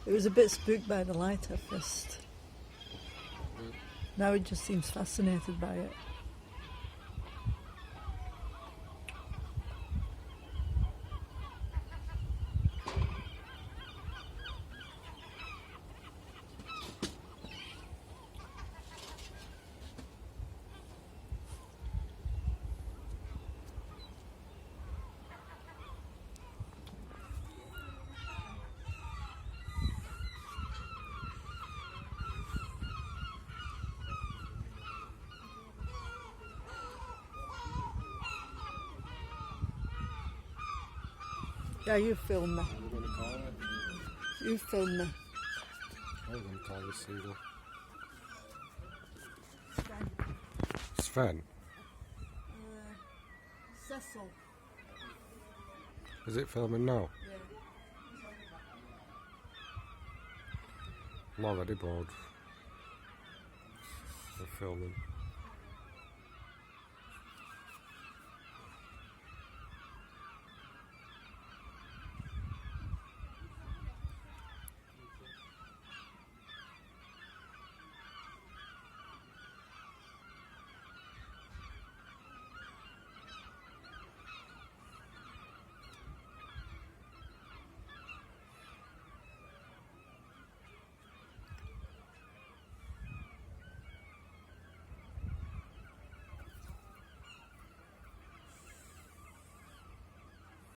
It was a bit spooked by the light at first. Now it just seems fascinated by it. Yeah, you film me. What are we going to call it? You film me. What are we going to call this seagull? Sven. Sven? Cecil. Is it filming now? Yeah. I'm already bored of filming.